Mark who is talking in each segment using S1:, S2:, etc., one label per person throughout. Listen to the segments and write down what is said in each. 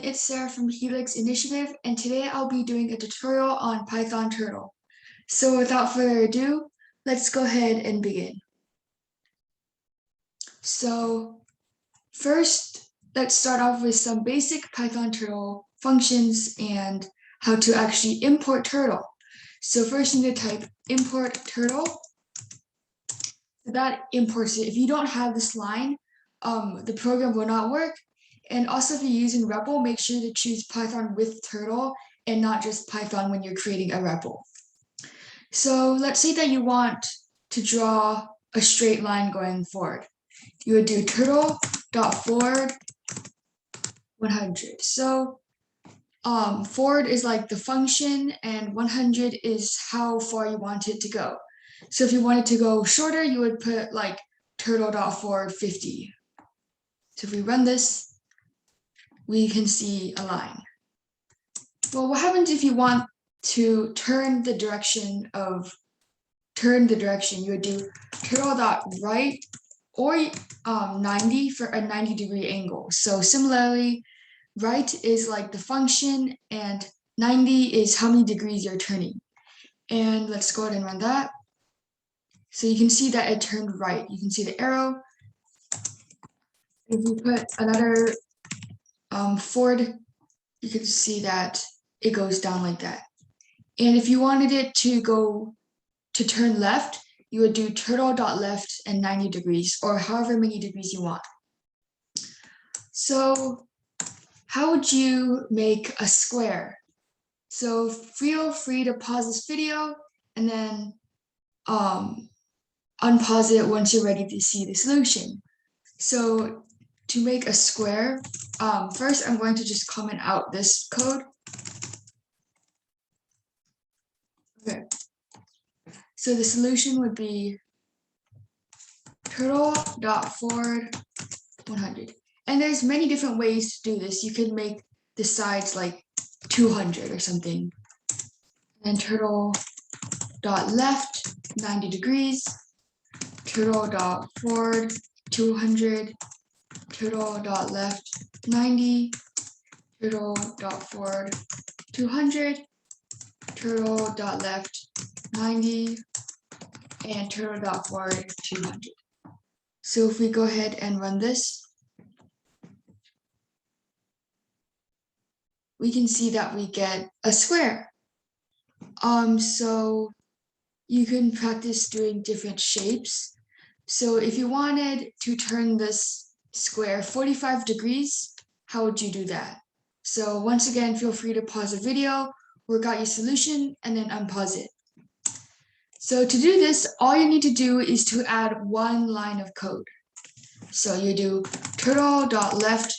S1: it's Sarah from Helyx Initiative, and today I'll be doing a tutorial on Python Turtle. So without further ado, let's go ahead and begin. So first, let's start off with some basic Python Turtle functions and how to actually import Turtle. So first you need to type import Turtle. That imports it. If you don't have this line, the program will not work. And also, if you're using REPL, make sure to choose Python with Turtle and not just Python when you're creating a REPL. So let's say that you want to draw a straight line going forward. You would do turtle.forward 100. So forward is like the function and 100 is how far you want it to go. So if you wanted to go shorter, you would put like turtle.forward 50. So if we run this, we can see a line. Well, what happens if you want to turn the direction? You would do turtle.right or 90 for a 90-degree angle. So similarly, right is like the function and 90 is how many degrees you're turning. And let's go ahead and run that. So you can see that it turned right. You can see the arrow. If you put another forward, you can see that it goes down like that. And if you wanted it to turn left, you would do turtle.left and 90 degrees or however many degrees you want. So how would you make a square? So feel free to pause this video and then unpause it once you're ready to see the solution. So to make a square, first I'm going to just comment out this code. Okay. So the solution would be turtle.forward 100. And there's many different ways to do this. You could make the sides like 200 or something. And turtle.left 90 degrees. Turtle.forward 200. Turtle.left 90. Turtle.forward 200. Turtle.left 90. And turtle.forward 200. So if we go ahead and run this, we can see that we get a square. So you can practice doing different shapes. So if you wanted to turn this square 45 degrees, how would you do that? So once again, feel free to pause the video, work out your solution, and then unpause it. So to do this, all you need to do is to add one line of code. So you do turtle.left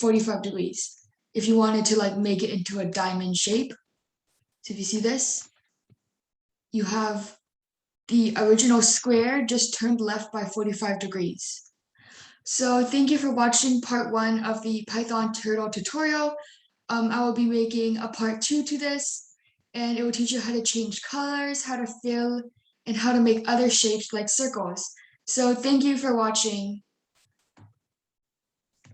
S1: 45 degrees. If you wanted to like make it into a diamond shape. So if you see this, you have the original square just turned left by 45 degrees. So thank you for watching part 1 of the Python Turtle tutorial. I will be making a part 2 to this, and it will teach you how to change colors, how to fill, and how to make other shapes like circles. So thank you for watching.